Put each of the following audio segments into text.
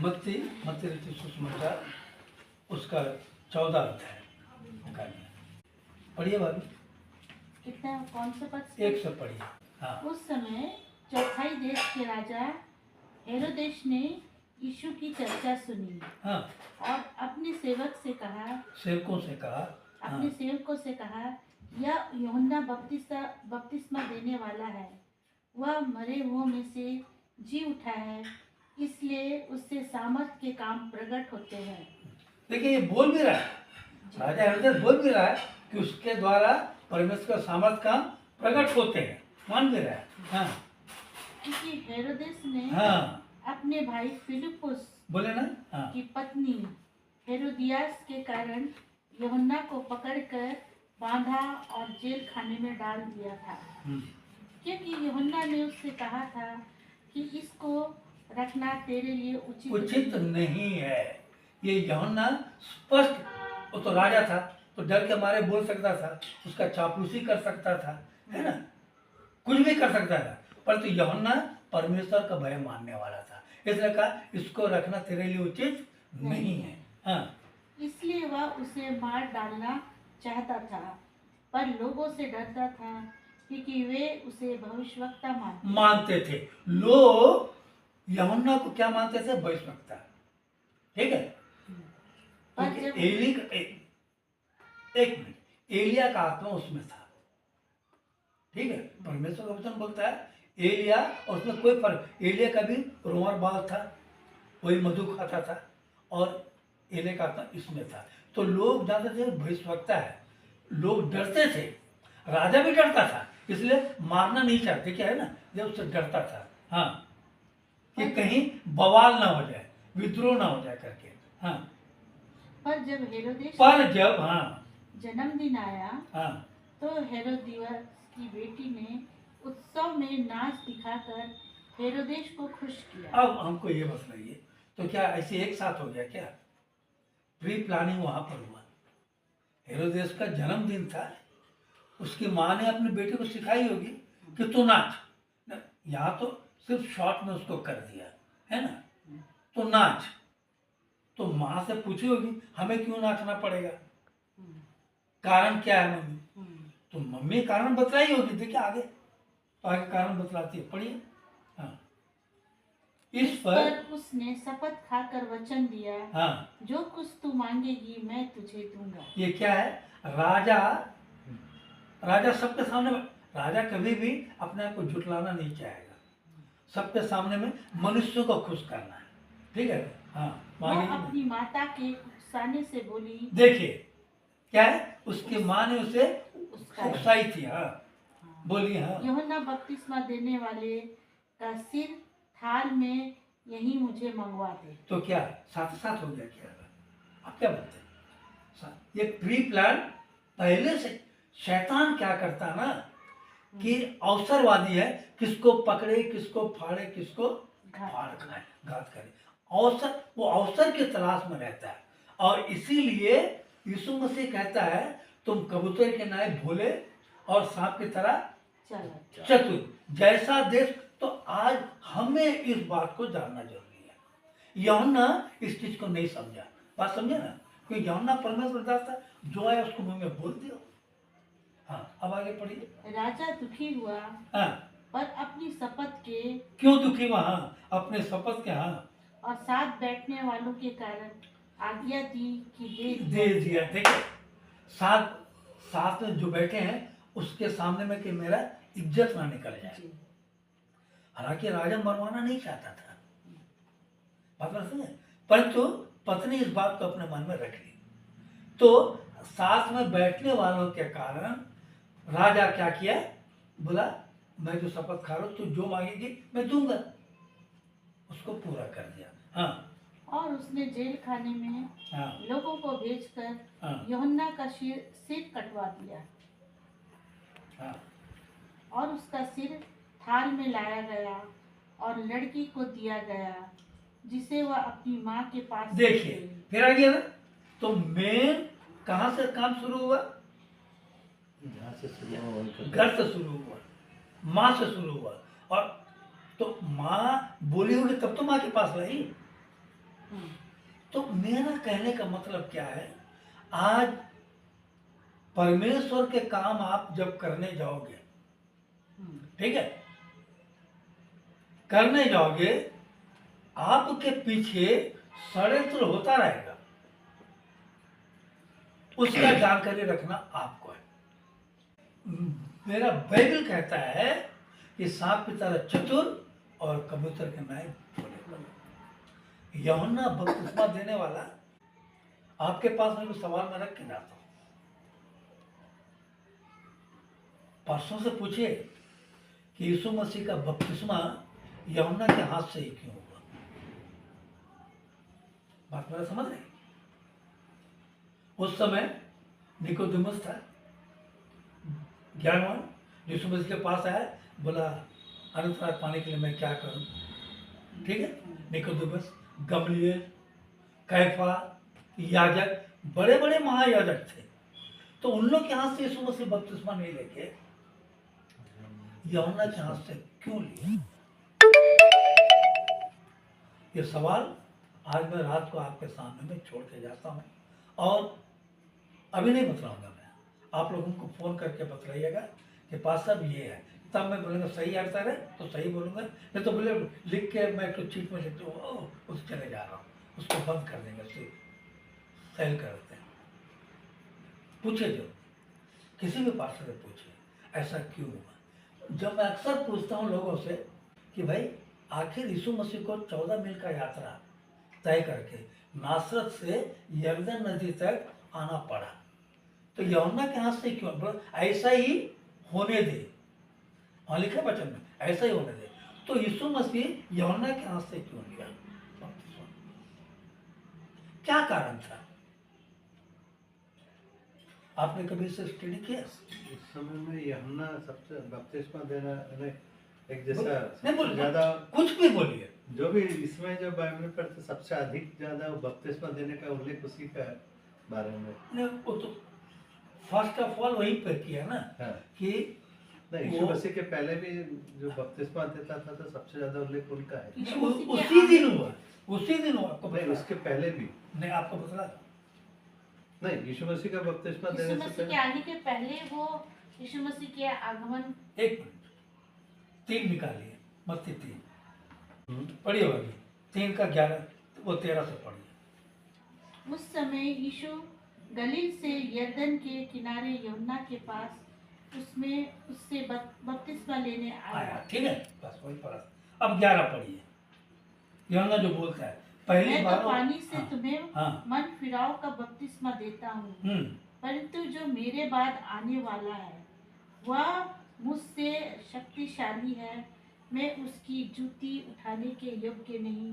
मत्ती मत्ती रचित सुसमाचार उसका 14 अध्याय पढ़िए भाभी। कितना कौन सा पद से? 1 से पढ़िए। हाँ। उस समय चौथाई देश के राजा हेरोदेस ने यीशु की चर्चा सुनी। हाँ। और अपने सेवकों से कहा अपने सेवकों से कहा, यह यूहन्ना बपतिस्मा देने वाला है, वह मरे हुओं में से जी उठा है, इसलिए उससे सामर्थ के काम प्रकट होते हैं। देखिए ये बोल भी रहा है, राजा हेरोदेस बोल भी रहा है कि उसके द्वारा परमेश्वर का सामर्थ काम प्रकट होते हैं, मान भी रहा है। हाँ। क्योंकि हेरोदेस ने अपने भाई फिलिपुस बोले ना की पत्नी हेरोदियास के कारण यूहन्ना को पकड़कर बांधा और जेल खाने में डाल दिया था, क्योंकि यूहन्ना ने उससे कहा था कि इसको रखना तेरे लिए उचित नहीं है। ये यूहन्ना स्पष्ट, वो तो राजा था तो डर के मारे बोल सकता था, उसका चापलूसी कर सकता था, है ना, कुछ भी कर सकता था, परंतु यूहन्ना परमेश्वर का भय मानने वाला था, इसलिए कहा इसको रखना तेरे लिए उचित नहीं है। हाँ। इसलिए वह उसे मार डालना चाहता था, पर लोगों से डरता था क्योंकि वे उसे भविष्यवक्ता मानते थे। लोग यूहन्ना को क्या मानते थे? भविष्यवक्ता। ठीक है। एक मिनट, एलिया का आत्मा उसमें था। ठीक है। परमेश्वर का वचन बोलता है एलिया, और उसमें कोई फर्क, एलिया का भी रोमर बाल था, वही मधु खाता था, और एलिया का आत्मा इसमें था। तो लोग जानते थे भविष्यवक्ता है, लोग डरते थे, राजा भी डरता था, इसलिए मारना नहीं चाहते, क्या है ना, जब उससे डरता था। हाँ, कि कहीं बवाल ना हो जाए, विद्रोह ना हो जाए करके। हाँ। पर जब हेरोदेस जन्मदिन आया, तो हेरोदियास की बेटी ने उत्सव में नाच दिखाकर हेरोदेस को खुश किया। अब हमको ये बताइए, तो क्या ऐसे एक साथ हो गया क्या? प्री प्लानिंग वहां पर हुआ। हेरोदेस का जन्मदिन था, उसकी माँ ने अपनी बेटी को सिखाई होगी कि तू नाच। यहाँ तो सिर्फ शॉर्ट में उसको कर दिया है ना, तो नाच। तो माँ से पूछी होगी हमें क्यों नाचना पड़ेगा, कारण क्या है मम्मी? तो मम्मी कारण बतलाई होगी। देखिए आगे, तो आगे कारण बतलाती है, पढ़िए। हाँ। इस पर उसने शपथ खाकर वचन दिया, हाँ, जो कुछ तू मांगेगी मैं तुझे दूंगा। ये क्या है? राजा सबके सामने, राजा कभी भी अपने आप को झुटलाना नहीं चाहेगा, सबके सामने में मनुष्य को खुश करना है। ठीक है। हाँ, वो अपनी माता के उकसाने से बोली। देखिए क्या है, उसकी माँ ने उसे उकसाई थी। हाँ, बोली। हाँ, यूहन्ना बपतिस्मा देने वाले का सिर थाल में यही मुझे मंगवा दे। तो क्या साथ साथ हो गया क्या? आप क्या बोलते हैं? ये प्री प्लान पहले से। शैतान क्या करता ना कि अवसरवादी है, किसको पकड़े, किसको फाड़े, किसको फाड़ खाए, घात करे। अवसर, वो अवसर की तलाश में रहता है, और इसीलिए यीशु मसीह कहता है तुम कबूतर के नाय भोले और सांप की तरह चतुर। जैसा देश, तो आज हमें इस बात को जानना जरूरी है। यूहन्ना इस चीज को नहीं समझा, बात समझे ना, क्योंकि यूहन्ना परमेश्वर दास था, जो आया उसको मुंह में बोल दिया। हाँ, अब आगे पढ़िए। राजा दुखी हुआ। हाँ, पर अपनी शपथ के। क्यों दुखी हुआ? हाँ, अपने शपथ के। हाँ, और साथ बैठने वालों के कारण आज्ञा दी कि दे दिया। देखिए, साथ में जो बैठे हैं उसके सामने में कि मेरा इज्जत ना निकल जाए। हालांकि राजा मरवाना नहीं चाहता था, बात समझे, परंतु पत्नी इस बात को अपने मन में रख ली। तो साथ में बैठने वालों के कारण राजा क्या किया, बोला मैं जो शपथ खा रहा हूं, तू जो मांगेगी मैं दूंगा, उसको पूरा कर दिया। हाँ, और उसने जेल खाने में लोगों को भेजकर यूहन्ना का सिर कटवा दिया। हाँ, और उसका सिर थाल में लाया गया और लड़की को दिया गया, जिसे वह अपनी माँ के पास। देखिए फिर आ गया ना, तो मेन कहाँ से काम शुरू हुआ? घर से शुरू हुआ, माँ से शुरू हुआ। और तो माँ बोली होगी तब तो माँ के पास लाई, हम्म, तो मेरा कहने का मतलब क्या है, आज परमेश्वर के काम आप जब करने जाओगे, ठीक है, करने जाओगे, आपके पीछे षड्यंत्र होता रहेगा, उसका जानकारी रखना आपको है। मेरा बाइबल कहता है कि सांप की तरह चतुर और कबूतर के न्याय भोले। यूहन्ना बपतिस्मा देने वाला आपके पास में भी सवाल मैं रख के जाता हूं, परसों से पूछिए कि यीशु मसीह का बपतिस्मा यूहन्ना के हाथ से ही क्यों हुआ। बात मेरा समझ रहे? उस समय निकोदेमुस था, ज्ञानवान, यीशु मसीह के पास आया, बोला अनंत राज पाने के लिए मैं क्या करूं। ठीक है, निकोदेमुस, गमलीएल, कैफा, याजक, बड़े बड़े महायाजक थे, तो उन लोग के हाथ से यीशु मसीह बपतिस्मा नहीं लेके यूहन्ना के हाथ से क्यों लिया? ये सवाल आज मैं रात को आपके सामने में छोड़ के जाता हूं, और अभी नहीं बतलाऊंगा मैं, आप लोगों को फोन करके बतलाइएगा कि पास साहब ये है, तब मैं बोलूँगा सही आंसर है तो सही बोलूँगा, नहीं तो बोले लिख के मैं तो चीट में लिख दूँ उस चले जा रहा हूँ, उसको बंद कर देंगे, उससे सेल कर देते हैं। पूछे जो किसी भी पास्टर से पूछिए ऐसा क्यों हुआ। जब मैं अक्सर पूछता हूँ लोगों से कि भाई आखिर यीशु मसीह को 14 मील का यात्रा तय करके नासरत से यरदन नदी तक आना पड़ा, तो यूहन्ना के हाथ से क्यों? बोला ऐसा ही होने दे, वहाँ लिखा वचन में ऐसा ही होने दे, तो यीशु मसीह यूहन्ना के हाथ से क्यों लिया? क्या कारण था? आपने कभी इसे स्टडी किया? उस समय में यूहन्ना सबसे बपतिस्मा देना एक जैसा नहीं बोल, ज्यादा, कुछ भी बोलिए, जो भी इसमें जो बाइबल पर तो सबसे अधिक ज्यादा बपतिस्मा देने का उल्लेख उसी का बारे में। नहीं वो तो फर्स्ट ऑफ ऑल वहीं पर किया ना हाँ। कि नहीं, यीशु मसीह के पहले भी जो बपतिस्मा देता था तो सबसे ज्यादा उल्लेख उनका है। उसी दिन हुआ, उसी दिन हुआ। आपको नहीं, बतला, उसके पहले भी नहीं आपको बतला, नहीं, यीशु मसीह का बपतिस्मा यीशु देने से मसीह के पहले आने के पहले वो यीशु मसीह के आगमन, एक मिनट, 3 निकालिए, मत्ती 3 हम्म, पढ़िए होगी, 3 का 11 वो 13 से पढ़िए। उस समय यीशु गलील से यरदन के किनारे यूहन्ना के पास उससे बपतिस्मा लेने आया, आया। ठीक है, बस वही पढ़ा। अब 11 पढ़िए, यूहन्ना जो बोलता है पहली मैं बार तो पानी से हाँ, तुम्हें हाँ, मन फिराव का बपतिस्मा देता हूँ, परंतु जो मेरे बाद आने वाला है वह मुझसे शक्तिशाली है, मैं उसकी जूती उठाने के योग्य नहीं,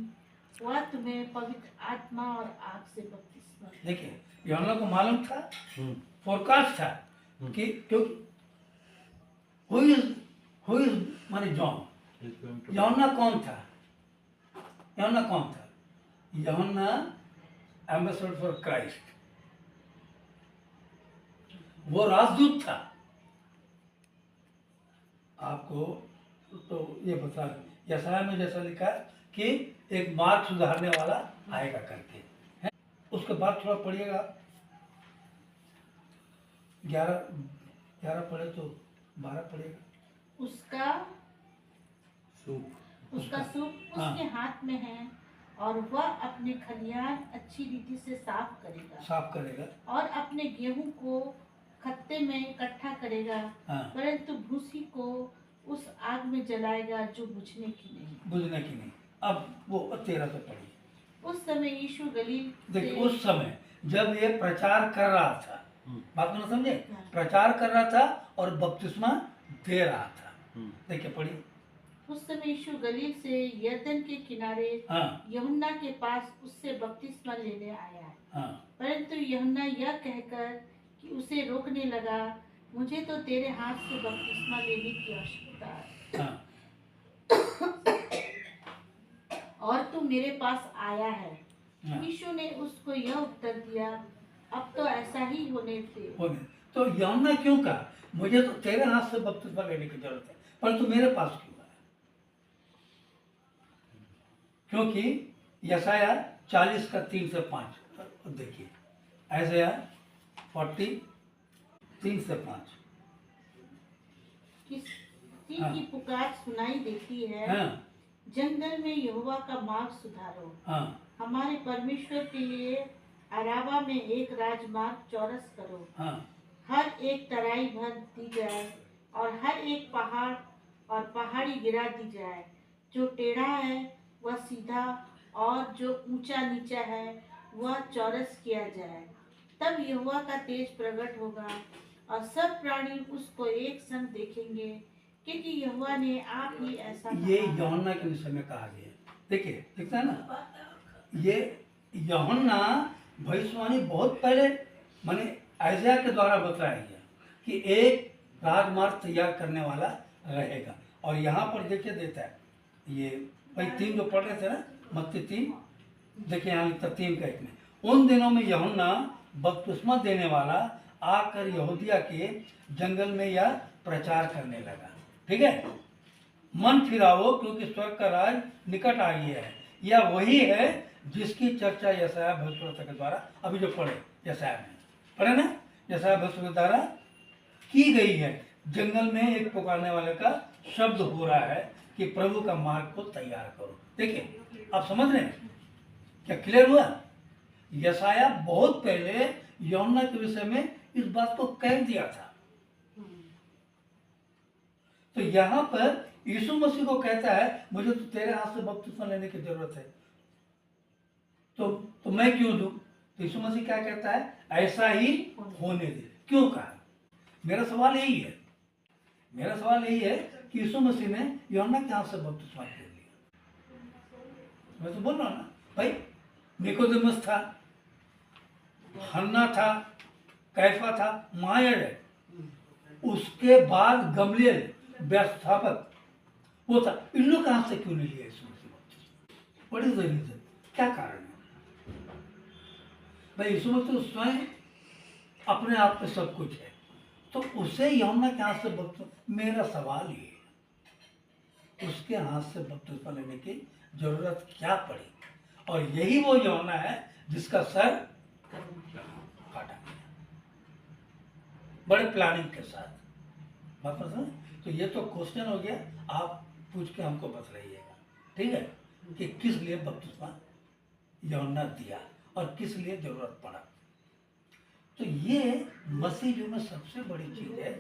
वह तुम्हें पवित्र आत्मा और आग से बपतिस्मा देगा। देखिए यूहन्ना को मालूम था, हम्म, फोरकास्ट था कि क्योंकि हु इज माने जॉन, he's going to- यूहन्ना कौन था? यूहन्ना कौन था? यूहन्ना एम्बेसडर फॉर क्राइस्ट, वो राजदूत था। आपको तो ये बता, यशाया में जैसा लिखा है कि एक मार्ग सुधारने वाला आएगा करके, है? उसके बाद थोड़ा पढ़िएगा, 11 पढ़े तो 12 पढ़िएगा। उसका सूप उसका सूप हाँ। उसके हाथ में है और वह अपने खलिहान अच्छी रीति से साफ करेगा साफ करेगा, और अपने गेहूं को खत्ते में इकट्ठा करेगा, हाँ, परंतु भूसी को उस आग में जलाएगा जो बुझने की नहीं। बुझने की नहीं। अब वो 13 से पढ़िए। उस समय यीशु गलील देखिए से उस समय जब ये प्रचार कर रहा था, हम्म, बात को ना समझे, हाँ। प्रचार कर रहा था और बपतिस्मा दे रहा था। हम्म, देखिए पढ़िए, उस समय यीशु गलील से यरदन के किनारे हाँ, यूहन्ना के पास उससे बपतिस्मा लेने आया, हाँ, परंतु यूहन्ना यह कहकर कि उसे रोकने लगा, मुझे तो तेरे हाथ से बपतिस्मा लेने की आवश्यकता है हाँ, और तू मेरे पास आया है। हाँ। यीशु ने उसको यह उत्तर दिया, अब तो ऐसा ही होने दे। हो गया। तो यूहन्ना क्यों कहा मुझे तो तेरे हाथ से बपतिस्मा लेने की जरूरत है, परंतु मेरे पास क्यों है? क्योंकि यशाया 40 का 3 से 5 देखिए, ऐसे है 40 3 से 5। किसी हाँ। की पुकार सुनाई देती है, हाँ जंगल में यहोवा का मार्ग सुधारो। हाँ हमारे परमेश्वर के लिए अराबा में एक राजमार्ग चौरस करो। हाँ हर एक तराई भर दी जाए और हर एक पहाड़ और पहाड़ी गिरा दी जाए। जो टेढ़ा है वह सीधा और जो ऊंचा नीचा है वह चौरस किया जाए। तब यहोवा का तेज प्रकट होगा और सब प्राणी उसको एक संग देखेंगे, क्योंकि यहोवा ने आप ही ऐसा ये कहा है। यूहन्ना के विषय में कहा गया है। देखिए, दिखता है ना, ये यूहन्ना भविष्यवाणी बहुत पहले माने आइज़ाया के द्वारा बताया गया कि एक राजमार्ग तैयार करने वाला रहेगा। और यहाँ पर देखिए देता है ये भाई 3 जो पढ़ रहे थे ना, मत्ती 3, देखिए यहाँ लिखता 3 का 1 में, उन दिनों में यूहन्ना बपतिस्मा देने वाला आकर यहूदिया के जंगल में यह प्रचार करने लगा, ठीक है, मन फिराओ क्योंकि स्वर्ग का राज निकट आ गया है। यह वही है जिसकी चर्चा यशायाह भविष्यवक्ता के द्वारा अभी जो पढ़े यशायाह में पढ़े ना, यशायाह भविष्यवक्ता के द्वारा की गई है। जंगल में एक पुकारने वाले का शब्द हो रहा है कि प्रभु का मार्ग को तैयार करो। देखिए आप समझ रहे हैं क्या, क्लियर हुआ? यशायाह बहुत पहले यूहन्ना के विषय में इस बात को कह दिया था। तो यहाँ पर यीशु मसीह को कहता है मुझे तो तेरे हाथ से बपतिस्मा लेने की जरूरत है, तो मैं क्यों दूं? तो यीशु मसीह क्या कहता है, ऐसा ही होने दे। क्यों कहा? मेरा सवाल यही है, मेरा सवाल यही है कि यीशु मसीह ने यूहन्ना के हाथ से बपतिस्मा ले लिया। मैं तो बोल रहा हूं ना भाई, निकोदेमुस था, हन्ना था, कैफा था, महायाजक, उसके बाद गमलीएल व्यवस्थापक वो था, इन लोग के हाथ से क्यों नहीं लिया यीशु मसीह बपतिस्मा? What is the reason? क्या कारण है भाई? यीशु मसीह स्वयं अपने आप में सब कुछ है, तो उसे यूहन्ना के हाथ से बपतिस्मा, मेरा सवाल ये है उसके हाथ से बपतिस्मा लेने की जरूरत क्या पड़ी? और यही वो यूहन्ना है जिसका सर काटा गया बड़े प्लानिंग के साथ। बात समझ? तो ये तो क्वेश्चन हो गया, आप पूछ के हमको बतलाइएगा, ठीक है, कि किस लिए बपतिस्मा यूहन्ना दिया और किस लिए जरूरत पड़ा। तो ये मसीह जो में सबसे बड़ी चीज है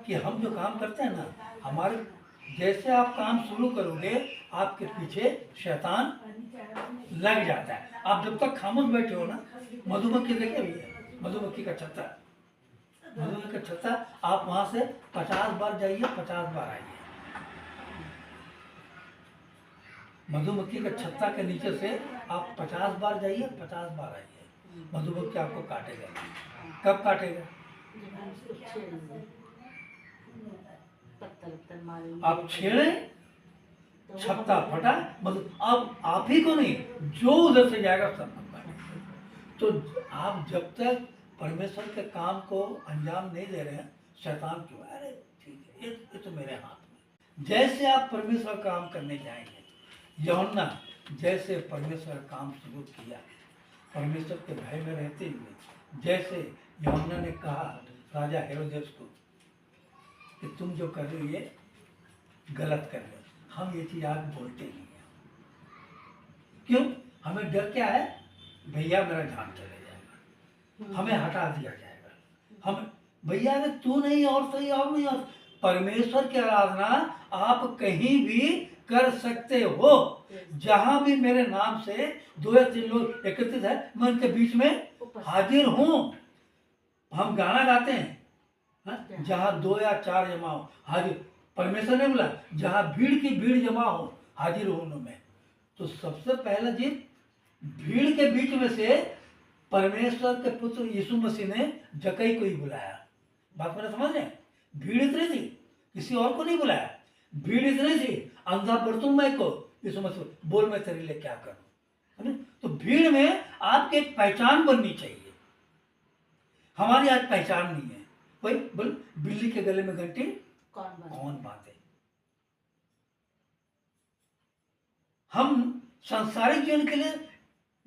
कि हम जो काम करते हैं ना, हमारे जैसे आप काम शुरू करोगे आपके पीछे शैतान लग जाता है। आप जब तक खामोश बैठे हो ना, मधुमक्खी देखे भैया, मधुमक्खी का छत्ता, मधुमक्खी का छत्ता, आप वहां से 50 बार जाइए, 50 बार आइए। मधुमक्खी के छत्ता के नीचे से आप 50 बार जाइए, 50 बार आइए, मधुमक्खी आपको काटेगा। कब काटेगा? आप छेड़े, छत्ता फटा, मतलब अब आप ही को नहीं, जो उधर से जाएगा सबको काटेगा। तो आप जब तक परमेश्वर के काम को अंजाम नहीं दे रहे हैं, शैतान क्यों? अरे ठीक है, ये तो मेरे हाथ में। जैसे आप परमेश्वर काम करने जाएंगे, यूहन्ना जैसे परमेश्वर काम शुरू किया, परमेश्वर के भय में रहते हुए, जैसे यूहन्ना ने कहा राजा हेरोदेस को कि तुम जो कर रहे हो ये गलत कर रहे हो, हम ये चीज आज बोलते नहीं हैं। क्यों? हमें डर क्या है, भैया मेरा जान चले जाएगा, हमें हटा दिया जाएगा, हम भैया ने तू नहीं और सही और नहीं। और परमेश्वर की आराधना आप कहीं भी कर सकते हो, जहां भी मेरे नाम से 2 या 3 लोग एकत्रित है, मैं उनके बीच में हाजिर हूं। हम गाना गाते हैं, जहां 2 या 4 जमा हो हाजिर, परमेश्वर ने बोला जहां भीड़ की भीड़ जमा हो हाजिर हो उनमें। तो सबसे पहला चीज, भीड़ के बीच में से परमेश्वर के पुत्र यीशु मसीह ने जकई को ही बुलाया। बात मेरा समझ रहे? भीड़ इतनी थी, किसी और को नहीं बुलाया, भीड़ इतनी थी, अंधा बर्तुम्मै को यीशु मसीह बोल मैं तेरे लिए क्या करूं, है ना? तो भीड़ में आपकी एक पहचान बननी चाहिए। हमारी आज पहचान नहीं है। कोई बोल बिल्ली के गले में घंटी कौन बांधे? हम सांसारिक जीवन के लिए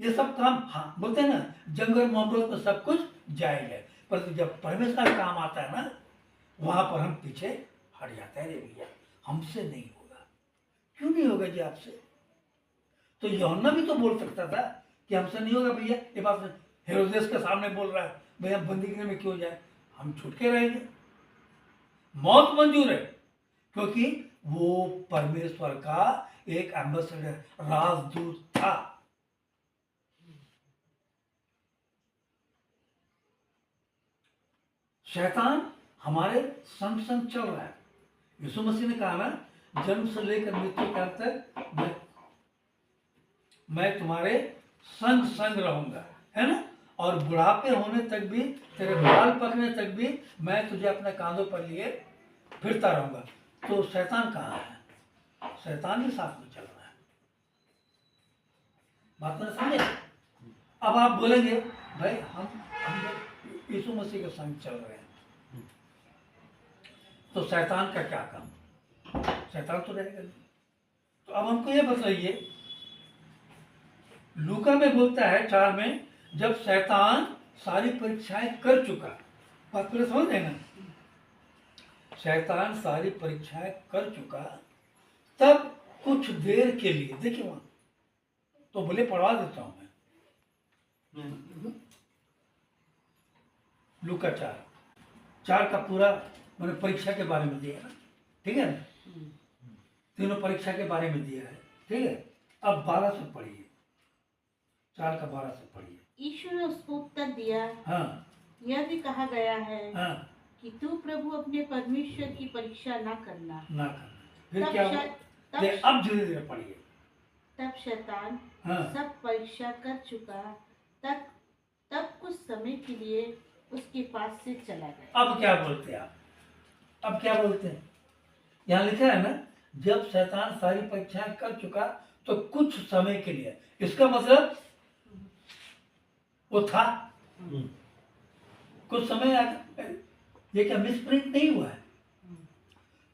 ये सब काम, हाँ बोलते हैं ना, जंगल मोहब्बत में सब कुछ जायज है, पर जब परमेश्वर का काम आता है ना, वहां पर हम पीछे हट जाते हैं। अरे भैया हमसे नहीं होगा। क्यों नहीं होगा जी आपसे? तो यूहन्ना भी तो बोल सकता था कि हमसे नहीं होगा भैया, ये बात हेरोदेस के सामने बोल रहा है, भैया बंदीगृह में क्यों जाए, हम छूट के रहेंगे, मौत मंजूर है, क्योंकि वो परमेश्वर का एक एम्बेसडर, राजदूत था। शैतान हमारे संग संग चल रहा है। यीशु मसीह ने कहा ना, जन्म से लेकर मृत्यु काल तक मैं तुम्हारे संग संग रहूंगा, है ना, और बुढ़ापे होने तक भी, तेरे बाल पकने तक भी मैं तुझे अपने कांधों पर लिए फिरता रहूंगा। तो शैतान कहाँ है? शैतान भी साथ में चल रहा है। बात में समझे? अब आप बोलेंगे भाई हम यीशु मसीह के संग चल रहे हैं, तो शैतान का क्या काम? शैतान तो रहेगा नहीं। तो अब हमको ये बताइए, लूका में बोलता है 4 में, जब शैतान सारी परीक्षाएं कर चुका, बात पूरे समझ रहे ना, शैतान सारी परीक्षाएं कर चुका, तब कुछ देर के लिए, देखिए वहां तो बोले पढ़वा देता हूं मैं, लूका 4 का पूरा मैंने परीक्षा के बारे में दिया है ना, ठीक है ना, तीनों परीक्षा के बारे में दिया है, ठीक है। अब 12 से पढ़िए, 4 का 12 से पढ़िए। यीशु ने उसको उत्तर दिया, हाँ यह भी कहा गया है हाँ, कि तू प्रभु अपने परमेश्वर की परीक्षा ना करना। ना करना। फिर तब क्या हुआ? अब धीरे धीरे पढ़िए। तब शैतान हाँ सब परीक्षा कर चुका, तब तब कुछ समय के लिए उसके पास से चला गया। अब क्या बोलते हैं आप? अब क्या बोलते हैं? यहाँ लिखा है ना, जब शैतान सारी परीक्षाएं कर चुका तो कुछ समय के लिए, इसका मतलब वो था कुछ समय ये क्या मिसप्रिंट नहीं हुआ है?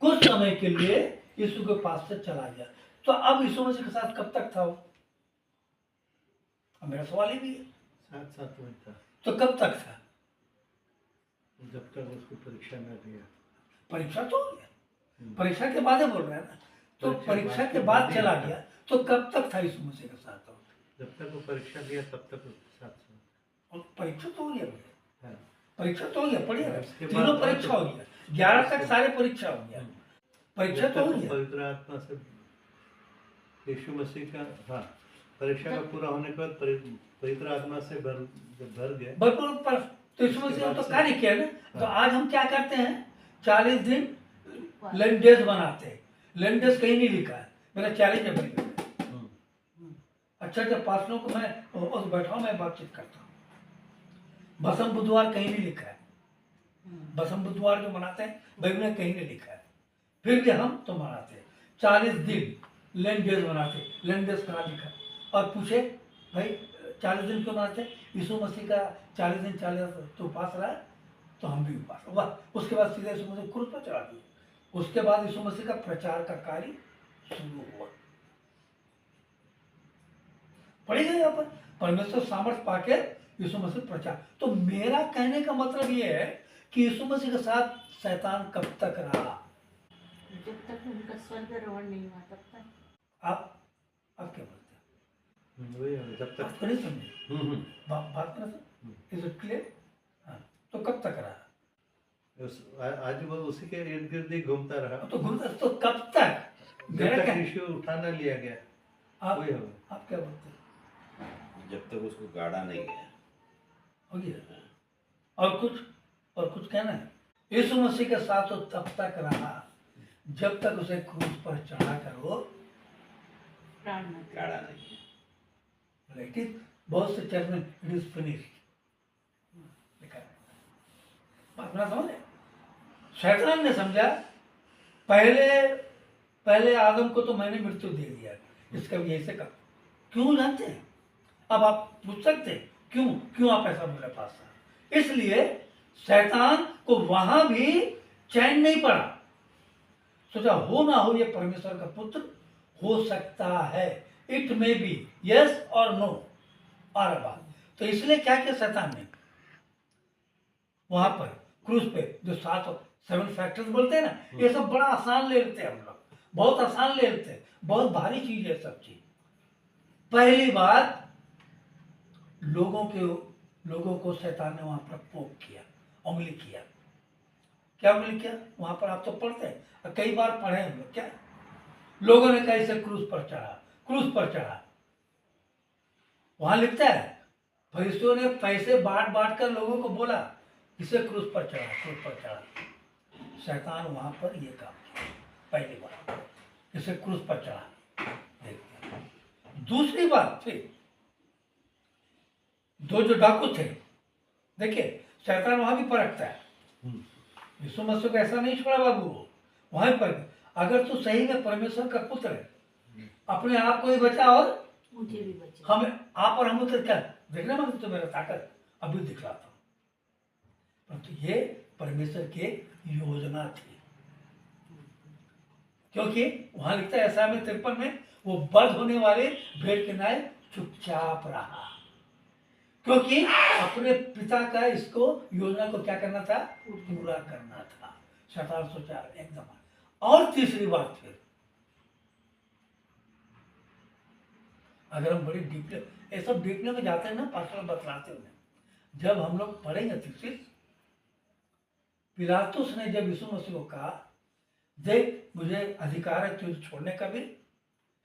कुछ समय के लिए यीशु के पास से चला गया। तो अब यीशु मसीह के साथ कब तक था वो? अब मेरा सवाल ये भी है, साथ साथ में था, तो कब तक था? जब तक उसको परीक्षा न दिया। परीक्षा तो हो गया, परीक्षा के बाद ही बोल रहे हैं ना, तो परीक्षा के बाद बाद चला ही गया, तो कब तक था यीशु मसीह के साथ? जब तक वो परीक्षा दिया तब तक उसके साथ था। और परीक्षा तो हो गया भैया, हाँ। परीक्षा तो हो गया, पढ़िए उसके बाद तीनों तो- परीक्षा हो गया, 11 तक सारे परीक्षा हो गया, परीक्षा जब तो हो तक गया। पवित्र आत्मा से यीशु मसीह का, हाँ, परीक्षा का पूरा होने के बाद पवित्र आत्मा से जब भर गए, भरपूर पर तो यीशु मसीह ने तो कार्य किया ना। तो आज हम क्या करते हैं, 40 दिन लेंडेज बनाते हैं। लेंडेज कहीं नहीं लिखा है, मेरा चैलेंज है भाई। अच्छा जब पास्टरों को मैं उस बैठा हूं, मैं बातचीत करता हूँ, बसम बुधवार कहीं नहीं लिखा है, बसम बुधवार जो मनाते हैं बाइबल में कहीं नहीं लिखा है, फिर भी हम तो मनाते हैं। 40 दिन लेंडेज मनाते, लेंडेज कहाँ लिखा? और पूछे भाई 40 दिन क्यों मनाते? यीशु मसीह का 40 दिन 40 तो उपास रहा है, तो हम भी उपास, वाह। उसके बाद सीधे यीशु मसीह क्रूस पर चढ़ा दिए, उसके बाद यीशु मसीह का प्रचार का कार्य शुरू हुआ। पढ़ेगा यहाँ पर परमेश्वर सामर्थ्य पाके यीशु मसीह प्रचार। तो मेरा कहने का मतलब ये है कि यीशु मसीह के साथ शैतान कब तक रहा? जब तक उनका स्वर्गारोहण नहीं हुआ तब तक। आप क्या बोलते हैं? वही है, जब तक आप नहीं समझे बात ना सर, इज इट क्लियर? हाँ, तो कब तक रहा? आज वो उसी के इर्द गिर्द ही घूमता रहा, तो घूमता तो कब तक? जब मेरा तक क्या, यीशु उठा न लिया गया। वही होगा। आप क्या बोलते हैं? जब तक उसको गाड़ा नहीं गया। हो गया? और कुछ कहना है? यीशु मसीह के साथ तो तब तक रहा जब तक उसे क्रूस पर चढ़ा कर वो प्राण न दिया। गाड़ा नहीं। इट इज, बहुत से चर्च में इट इज फिनिश्ड लिखा है। बात ना समझे? शैतान ने समझा पहले आदम को तो मैंने मृत्यु दे दिया, इसका भी ऐसे का क्यों जानते हैं? अब आप पूछ सकते हैं क्यों आप ऐसा मेरे पास आए? इसलिए शैतान को वहां भी चैन नहीं पड़ा, सोचा हो ना हो ये परमेश्वर का पुत्र हो सकता है, इट मे बी यस और नो, आ रहा बात। तो इसलिए क्या किया शैतान ने वहां पर क्रूज पे जो 7 फैक्टर्स बोलते हैं ना, ये सब बड़ा आसान ले लेते हैं हम लोग, बहुत आसान ले लेते हैं, बहुत भारी चीज है सब चीज। पहली बात, लोगों को शैतान ने वहां पर पोक किया, उंगली किया। क्या उंगली किया? वहां पर आप तो पढ़ते हैं और कई बार पढ़े हम लोग, क्या लोगों ने कहा इसे क्रूज पर चढ़ा, क्रूज पर चढ़ा। वहां लिखता है फरिश्तियों ने पैसे बांट बांट कर लोगों को बोला इसे क्रूज पर चढ़ा, क्रूज पर चढ़ा। शैतान वहां पर ये काम किया पहली बार, इसे क्रूज पर चढ़ा। देखते, दूसरी बात फिर दो जो डाकू थे, देखिए शैतान वहां भी परखता है। यीशु मसीह को ऐसा नहीं छोड़ा बाबू, वो वहां पर अगर तू सही में परमेश्वर का पुत्र है, अपने आप को ही बचा और मुझे भी बचे। हमें आप और हम उतर क्या देखना मत, तो मेरा ताकत अभी दिखलाता हूं। परंतु ये परमेश्वर की योजना थी, क्योंकि वहां लिखता है ऐसा में 53 में, वो बध होने वाले भेड़ के नाय चुपचाप रहा, क्योंकि अपने पिता का इसको योजना को क्या करना था, पूरा करना था। शैतान सोचा एकदम। और तीसरी बात फिर, अगर हम बड़ी डीप ये सब देखने में जाते हैं ना, पास्टर बतलाते हुए, जब हम लोग पढ़ेंगे थीसिस, पिलातुस ने जब यीशु मसीह को कहा देख मुझे अधिकार है तुझे छोड़ने का भी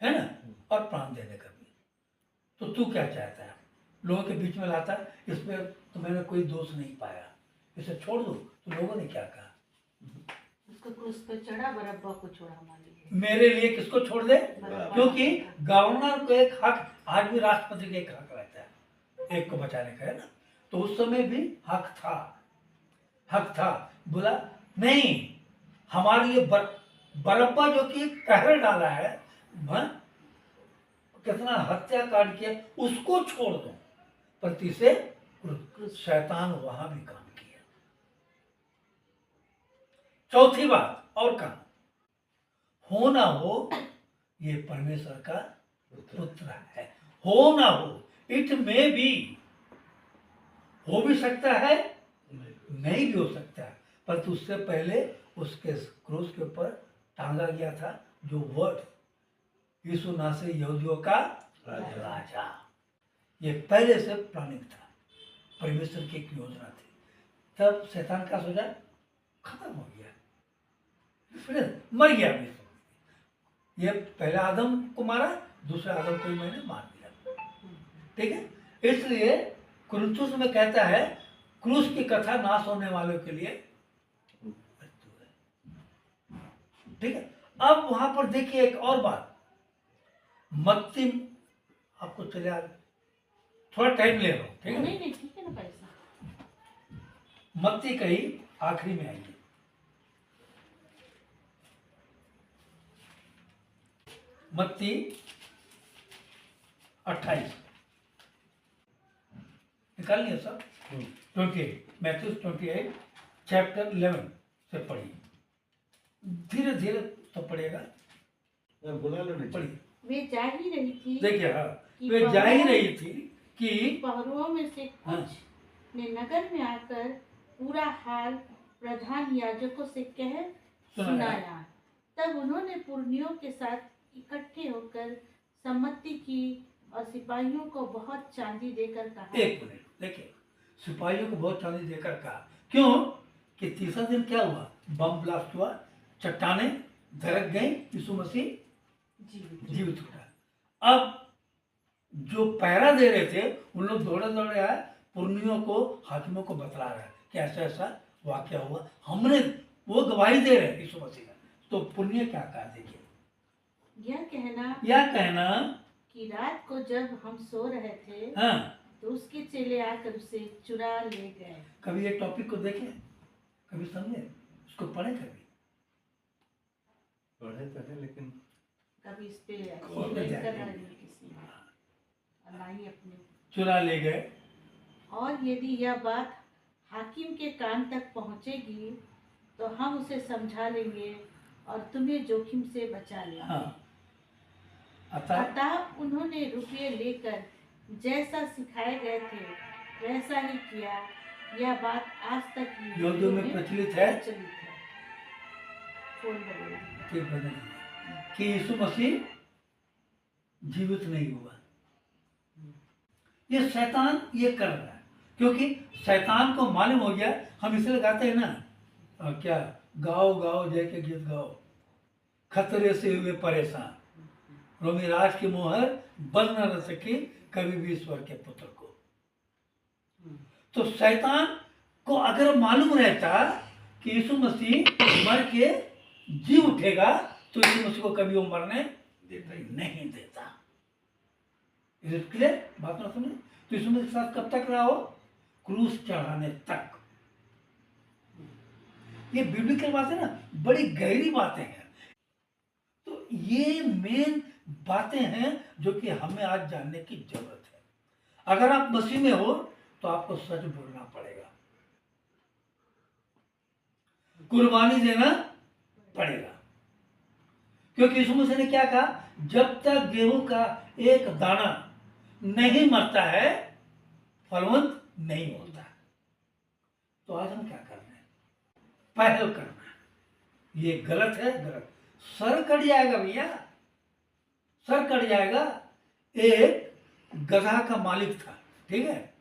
है ना, और प्राण देने का भी, तो तू क्या चाहता है? लोगों के बीच में लाता, इसमें तो मैंने कोई दोष नहीं पाया, इसे छोड़ दो। तो लोगों ने क्या कहा, उसको क्रूस पे चढ़ा, बरअब्बा को छोड़ा हमारे लिए। मेरे लिए किसको छोड़ दे? बरअब्बा। क्योंकि गवर्नर को एक हक, आज भी राष्ट्रपति का एक हक रहता है एक को बचाने का, है ना। तो उस समय भी हक था। बोला नहीं, हमारे लिए बरअब्बा जो कि कहर डाला है, कितना हत्याकांड किया, उसको छोड़ दो, पर तीसरे शैतान वहां भी काम किया। चौथी बात और काम, हो ना हो ये परमेश्वर का पुत्र है, हो ना हो, इट में भी हो भी सकता है, नहीं भी हो सकता है, पर उससे पहले उसके क्रूस के ऊपर टांगा गया था जो वर्ड, यीशु नासरी यहूदियों का राजा। ये पहले से प्लानिंग था, परमेश्वर की एक योजना थी। तब शैतान का सोचा खत्म हो गया, फिर मर गया। ये पहला आदम को मारा, दूसरा आदम को ही मैंने मार दिया, ठीक है। इसलिए कुरिन्थुस में कहता है क्रूस की कथा नाश होने वालों के लिए मृत्यु है, ठीक है। अब वहां पर देखिए एक और बात, मत्ती, आपको चले आ थोड़ा टाइम ले रहा हूं, ठीक है। नहीं ठीक है ना पैसा। मत्ती कहीं आखिरी में आएगी, मत्ती 28 निकाल लिया सब, 28 मैथ्यू 28 चैप्टर 11 से पढ़िए, धीरे धीरे तो पढ़ेगा, बुला लो नीचे। पढ़िए। वे जा ही रही थी देखिए हाँ, कि वे जा ही रही थी कि पहरुओं में से हाँ। कुछ ने नगर में आकर पूरा हाल प्रधान याजकों से कह सुनाया। तब उन्होंने पुरनियों के साथ इकट्ठे होकर सम्मति की और सिपाहियों को बहुत चांदी देकर कहा। एक मिनट देखिए, सिपाहियों को बहुत चांदी देकर कहा, क्यों कि तीसरा दिन क्या हुआ, बम ब्लास्ट हुआ, चट्टाने धड़क गई, यीशु मसीह जीवित उठा। अब जो पहरा दे रहे थे उन लोग दौड़े दौड़े आए, पुरनियों को, हाकिमों को बतला रहे कि ऐसा ऐसा वाकया हुआ, हमने, वो गवाही दे रहे यीशु मसीह का। तो पुण्य क्या कहा, देखिए यह कहना कि रात को जब हम सो रहे थे हाँ, तो उसके चेले आकर उसे चुरा ले गए। कभी ये टॉपिक को देखें, कभी समझे, उसको पढ़े, कभी पढ़े तो है लेकिन कभी इस पे और नहीं ध्यान करना नहीं नहीं किसी ने, और ना ही अपने। चुरा ले गए। और यदि यह बात हाकिम के कान तक पहुंचेगी तो हम उसे समझा लेंगे और तुम्हें जोखिम से बचा लेंगे। हाँ, अतः अतः उन्होंने रुपये लेकर जैसा सिखाए गए थे वैसा ही किया। यह बात आज तक यहूदियों में प्रचलित है प्रचलित है। फोन बदल कि कि यीशु मसीह जीवित नहीं हुआ। ये शैतान ये कर रहा है, क्योंकि शैतान को मालूम हो गया। हम इसलिए गाते हैं ना, क्या गाओ गाओ जय के गीत गाओ, खतरे से हुए परेशान, रोमी राज की मोहर बंद न रह सकी कभी भी ईश्वर के पुत्र को। तो शैतान को अगर मालूम रहता कि यीशु मसीह मर के जी उठेगा, तो यीशु मसीह को कभी वो मरने देता ही नहीं देता। क्लियर बात ना सुने? तो यीशु मसीह के साथ कब तक रहा हो? क्रूस चढ़ाने तक। ये बिब्लिकल बात है ना, बड़ी गहरी बातें हैं। तो ये मेन बातें हैं जो कि हमें आज जानने की जरूरत है। अगर आप मसीह में हो तो आपको सच बोलना पड़ेगा, कुर्बानी देना पड़ेगा। क्योंकि यीशु मसीह ने क्या कहा? जब तक गेहूं का एक दाना नहीं मरता है फलवंत नहीं होता। तो आज हम क्या कर रहे हैं? पहल करना है। ये गलत है, गलत। सर कट जाएगा भैया, सर कट जाएगा। एक गधा का मालिक था, ठीक है?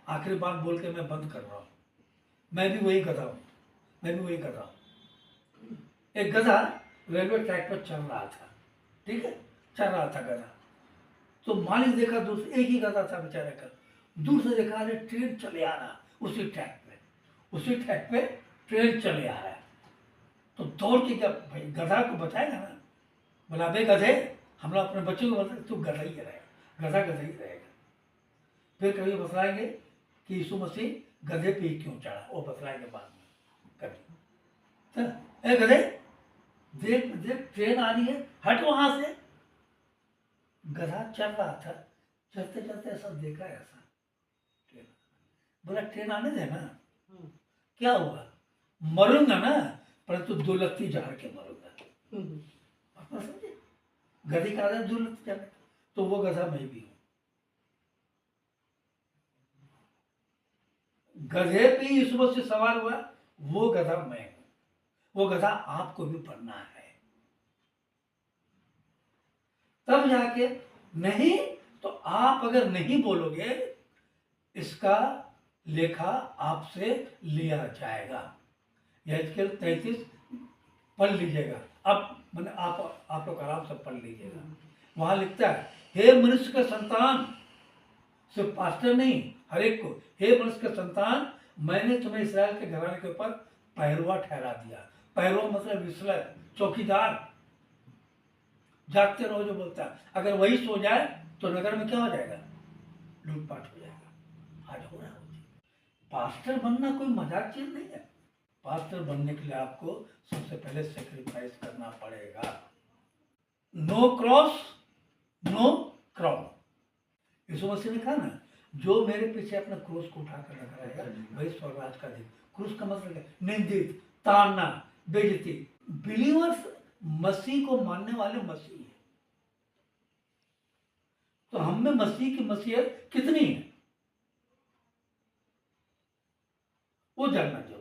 आखिरी बात बोल के मैं बंद कर रहा हूं। मैं भी वही गधा हूं। एक गधा रेलवे ट्रैक पर चल रहा था, ठीक है? चल रहा था गधा। तो मालिक देखा, दूर से एक ही गधा था बेचारे का। दूर से देखा, अरे ट्रेन चले आ रहा उसी ट्रैक पे ट्रेन चले आ रहा है। तो दौड़ के क्या भाई गधा को बचाएगा ना, बोला बे गधे, हम लोग अपने बच्चों को बताए तू गधा ही रहेगा, गधा ही रहेगा। फिर कभी बतलाएंगे कि यीशु मसीह गधे पे ही क्यों चढ़ा, वो बतलाएंगे बाद में कभी। तो ए गधे, देख देख ट्रेन आ रही है, हट वहां से। गधा चल रहा था, चलते चलते ऐसा देखा, ऐसा ट्रेन, बोला ट्रेन आने देना, क्या हुआ? मरूंगा ना, परंतु दो लत्ती झाड़ के मरूंगा। आप समझे? गधे का आदत दो लत्ती झाड़, तो वो गधा मैं भी हूं। गधे पे यीशु मसीह सवार हुआ, वो गधा मैं हूं। वो गधा आपको भी बनना है, तब जाके। नहीं तो आप अगर नहीं बोलोगे, इसका लेखा आपसे लिया जाएगा। यहेजकेल 33 पढ़ लीजिएगा। अब मैंने आप लोग आराम से पढ़ लीजिएगा। वहां लिखता है, हे मनुष्य का संतान, सिर्फ पास्टर नहीं, हर एक को, हे मनुष्य का संतान, मैंने तुम्हें इस्राएल के घराने के ऊपर पहरुआ ठहरा दिया। पहरुआ मतलब विस्लय, चौकीदार। जागते रहो जो बोलता है। अगर वही सो जाए तो नगर में क्या हो जाएगा? लूटपाट हो जाएगा। आज हो रहा है। पास्टर बनना कोई मजाक चीज नहीं है। पास्टर बनने के लिए आपको सबसे पहले सेक्रीफाइस करना पड़ेगा। No cross no crown. यीशु मसीह ने कहा ना, जो मेरे पीछे अपना क्रूस को उठाकर लगा रहेगा वही स्वर्गराज का अधिकारी। क्रूस का मतलब है निंदित, ताड़ना, बेइज्जती। बिलीवर्स मसीह को मानने वाले मसीह है। तो हम में मसीह की मसीहत कितनी है वो जानना चाहिए।